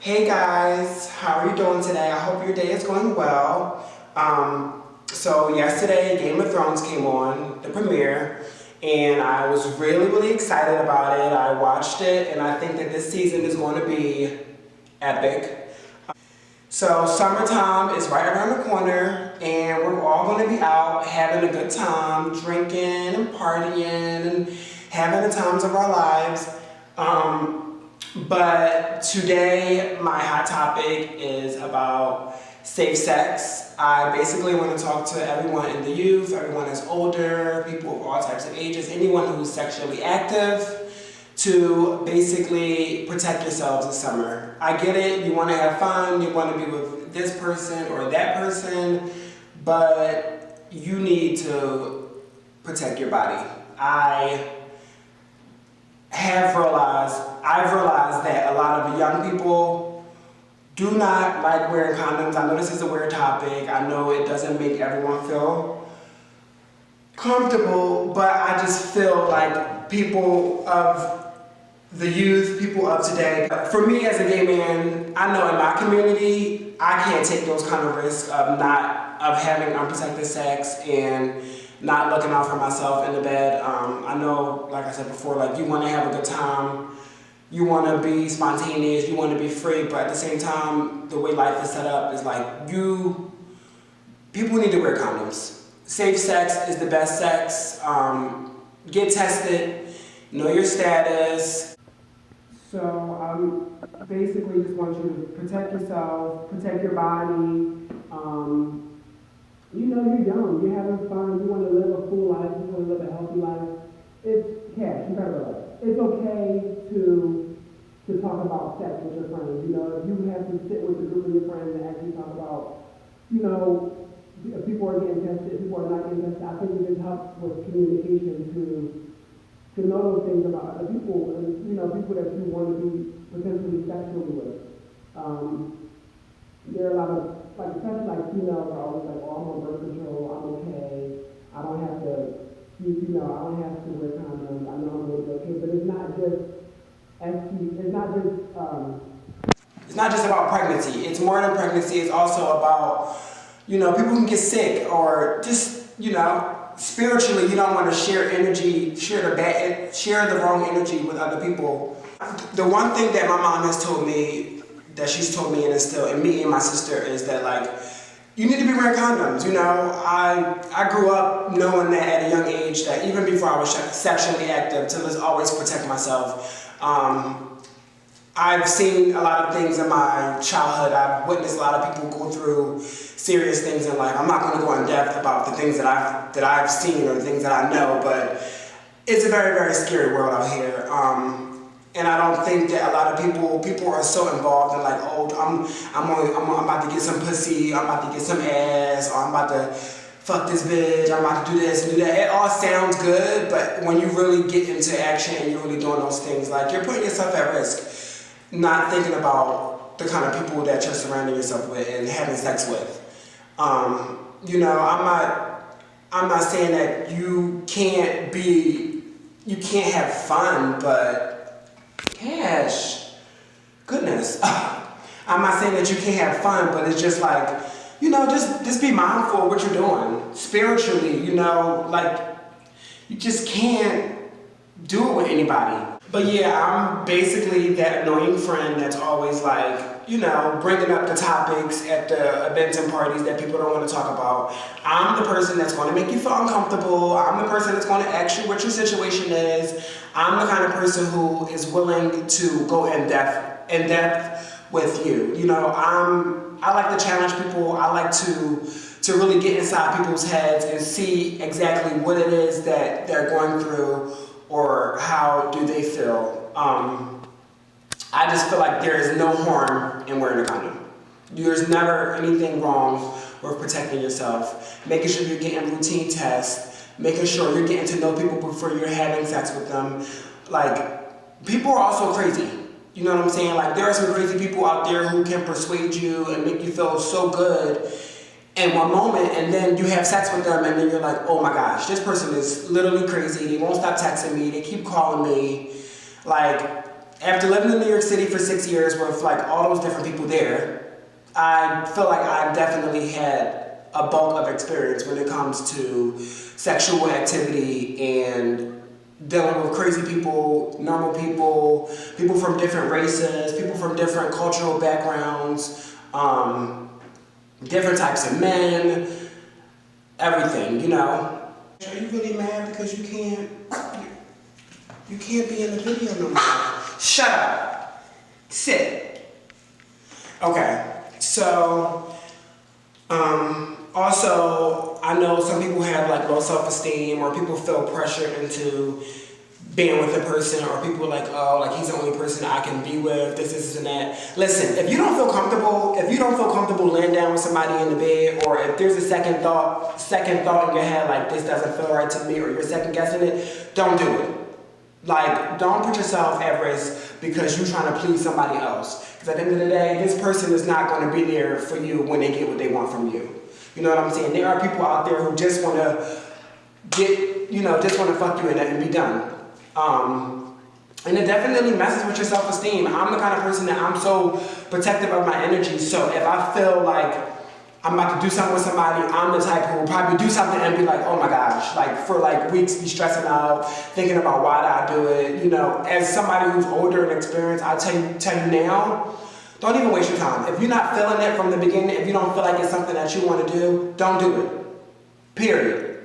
Hey guys, how are you doing today? I hope your day is going well. So yesterday Game of Thrones came on, the premiere, and I was really excited about it. I watched it and I think that this season is going to be epic. So summertime is right around the corner and we're all going to be out having a good time, drinking and partying and having the times of our lives. But today my hot topic is about safe sex. I basically want to talk to everyone in the youth, everyone that's older, people of all types of ages, anyone who's sexually active, to basically protect yourselves this summer. I get it, you want to have fun, you want to be with this person or that person, but you need to protect your body. I've realized that a lot of young people do not like wearing condoms. I know this is a weird topic. I know it doesn't make everyone feel comfortable, but I just feel like people of the youth, people of today, for me as a gay man, I know in my community, I can't take those kind of risks of having unprotected sex and not looking out for myself in the bed. I know, like I said before, like you want to have a good time, you want to be spontaneous, you want to be free, but at the same time, the way life is set up is like people need to wear condoms. Safe sex is the best sex. Get tested, know your status. So basically just want you to protect yourself, protect your body. You know, you're young, you're having fun, you want to live a full life, you want to live a healthy life. It's cash, you gotta realize. It's okay to talk about sex with your friends. You know, if you have to sit with a group of your friends and actually talk about, you know, if people are getting tested, people are not getting tested, I think it just helps with communication to know those things about other people and, you know, people that you want to be potentially sexually with. There are a lot of, like, especially like females are always like, oh, I'm on birth control, I'm okay, I don't have to, you know, I don't have to wear condoms, I know I'm going to be okay, but it's not just about pregnancy. It's more than pregnancy, it's also about, you know, people can get sick or just, you know, spiritually you don't want to share energy, share the wrong energy with other people. The one thing that my mom has told me, that she's told me and instilled in me and my sister is that, like, you need to be wearing condoms. You know, I grew up knowing that at a young age that even before I was sexually active, to just always protect myself. I've seen a lot of things in my childhood. I've witnessed a lot of people go through serious things in life. I'm not going to go in depth about the things that I've seen or the things that I know, but it's a very scary world out here. And I don't think that a lot of people are so involved in like, oh, I'm about to get some pussy, I'm about to get some ass, or I'm about to fuck this bitch, I'm about to do this and do that. It all sounds good, but when you really get into action and you're really doing those things, like you're putting yourself at risk, not thinking about the kind of people that you're surrounding yourself with and having sex with. You know, I'm not saying that you can't have fun, but cash, goodness. I'm not saying that you can't have fun, but it's just like, you know, just be mindful of what you're doing spiritually. You know, like you just can't do it with anybody. But yeah, I'm basically that annoying friend that's always like, you know, bringing up the topics at the events and parties that people don't want to talk about. I'm the person that's going to make you feel uncomfortable. I'm the person that's going to ask you what your situation is. I'm the kind of person who is willing to go in depth with you. You know, I like to challenge people. I like to really get inside people's heads and see exactly what it is that they're going through or how do they feel. I just feel like there is no harm in wearing a condom. There's never anything wrong with protecting yourself, making sure you're getting routine tests, making sure you're getting to know people before you're having sex with them. Like, people are also crazy. You know what I'm saying? Like, there are some crazy people out there who can persuade you and make you feel so good in one moment, and then you have sex with them, and then you're like, oh my gosh, this person is literally crazy. They won't stop texting me. They keep calling me. Like, After living in New York City for 6 years with like all those different people there, I feel like I definitely had a bulk of experience when it comes to sexual activity and dealing with crazy people, normal people, people from different races, people from different cultural backgrounds, different types of men, everything, you know. Are you really mad because you can't be in the video no more? Shut up. Sit. Okay, so, also, I know some people have like low self-esteem, or people feel pressured into being with a person, or people are like, oh, like he's the only person I can be with, this and that. Listen, if you don't feel comfortable laying down with somebody in the bed, or if there's a second thought in your head like this doesn't feel right to me, or you're second guessing it, don't do it. Like, don't put yourself at risk because you're trying to please somebody else. Because at the end of the day, this person is not going to be there for you when they get what they want from you. You know what I'm saying? There are people out there who just want to just want to fuck you and be done. And it definitely messes with your self-esteem. I'm the kind of person that I'm so protective of my energy. So if I feel like I'm about to do something with somebody, I'm the type who will probably do something and be like, oh my gosh, like for like weeks be stressing out, thinking about why did I do it. You know, as somebody who's older and experienced, I'll tell you now, don't even waste your time. If you're not feeling it from the beginning, if you don't feel like it's something that you want to do, don't do it. Period.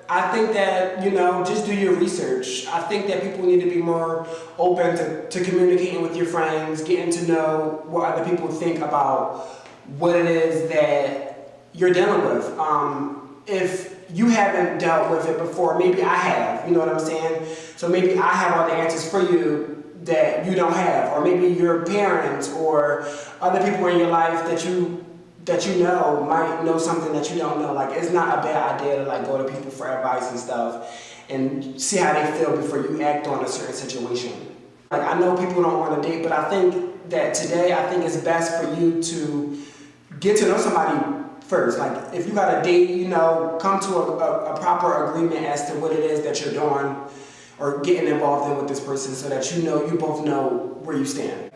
I think that, just do your research. I think that people need to be more open to communicating with your friends, getting to know what other people think about what it is that you're dealing with. If you haven't dealt with it before, maybe I have, you know what I'm saying? So maybe I have all the answers for you that you don't have, or maybe your parents or other people in your life that you know might know something that you don't know. Like, it's not a bad idea to like go to people for advice and stuff and see how they feel before you act on a certain situation. Like, I know people don't want to date, but I think that today, it's best for you to get to know somebody first. Like, if you got a date, come to a proper agreement as to what it is that you're doing or getting involved in with this person, so that you both know where you stand.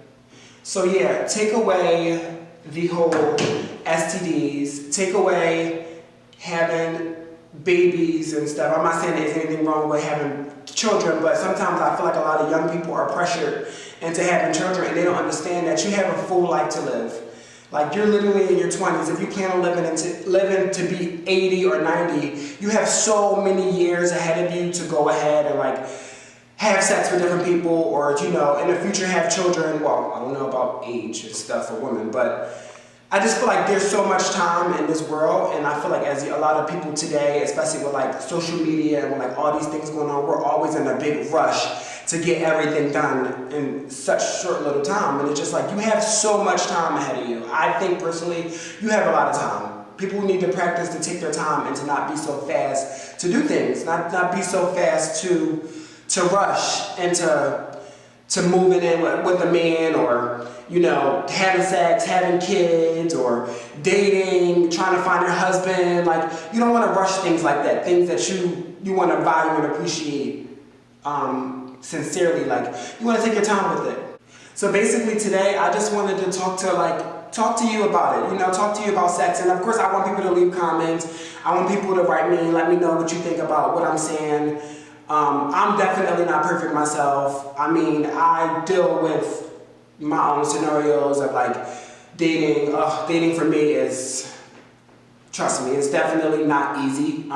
So yeah, take away the whole STDs, take away having babies and stuff. I'm not saying there's anything wrong with having children, but sometimes I feel like a lot of young people are pressured into having children, and they don't understand that you have a full life to live. Like, you're literally in your 20s. If you plan on living to be 80 or 90, you have so many years ahead of you to go ahead and like have sex with different people, or in the future have children. Well, I don't know about age and stuff for women, but I just feel like there's so much time in this world, and I feel like as a lot of people today, especially with like social media and with like all these things going on, we're always in a big rush to get everything done in such short little time. And it's just like, you have so much time ahead of you. I think personally, you have a lot of time. People need to practice to take their time and to not be so fast to do things, not be so fast to rush into moving in with a man, or having sex, having kids, or dating, trying to find your husband. Like, you don't want to rush things like that. Things that you want to value and appreciate sincerely. Like, you want to take your time with it. So basically today, I just wanted to talk to you about it. Talk to you about sex. And of course, I want people to leave comments. I want people to write me, let me know what you think about what I'm saying. I'm definitely not perfect myself. I mean, I deal with my own scenarios of like dating. Dating for me is, trust me, it's definitely not easy.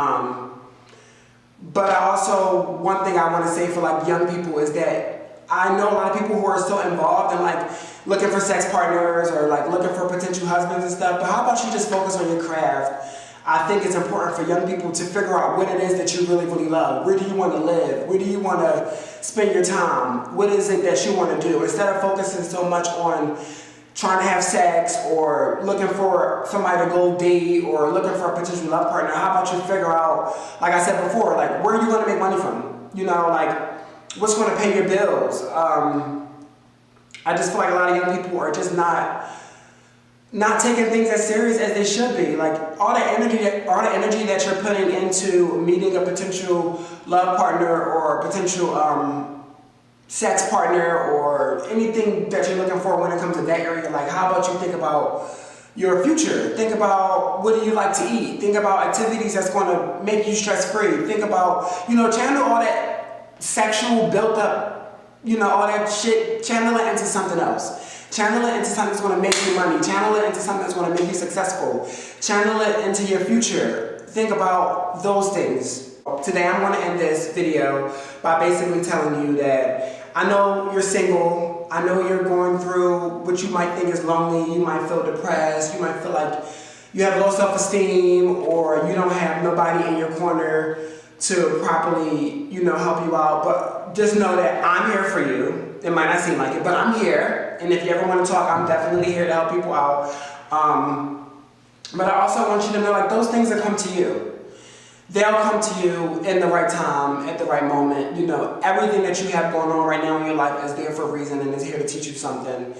But one thing I want to say for like young people is that I know a lot of people who are still involved in like looking for sex partners or like looking for potential husbands and stuff. But how about you just focus on your craft? I think it's important for young people to figure out what it is that you really, really love. Where do you want to live? Where do you want to spend your time? What is it that you want to do? Instead of focusing so much on trying to have sex or looking for somebody to go date or looking for a potential love partner, how about you figure out, like I said before, like where are you going to make money from? Like what's going to pay your bills? I just feel like a lot of young people are just not taking things as serious as they should be. Like all the energy that you're putting into meeting a potential love partner or a potential sex partner or anything that you're looking for when it comes to that area, like how about you think about your future? Think about what do you like to eat? Think about activities that's going to make you stress-free. Think about, channel all that sexual built up, all that shit, channel it into something else. Channel it into something that's going to make you money. Channel it into something that's going to make you successful. Channel it into your future. Think about those things. Today I'm going to end this video by basically telling you that I know you're single. I know you're going through what you might think is lonely. You might feel depressed. You might feel like you have low self-esteem, or you don't have nobody in your corner to properly, help you out. But just know that I'm here for you. It might not seem like it, but I'm here. And if you ever want to talk, I'm definitely here to help people out. But I also want you to know, like, those things that come to you, they'll come to you in the right time, at the right moment. Everything that you have going on right now in your life is there for a reason and is here to teach you something.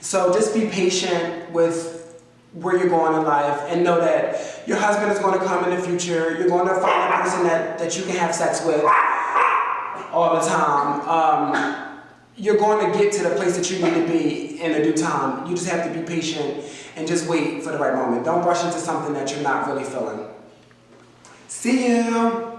So just be patient with where you're going in life, and know that your husband is going to come in the future. You're going to find a person that you can have sex with all the time. You're going to get to the place that you need to be in a due time. You just have to be patient and just wait for the right moment. Don't rush into something that you're not really feeling. See you.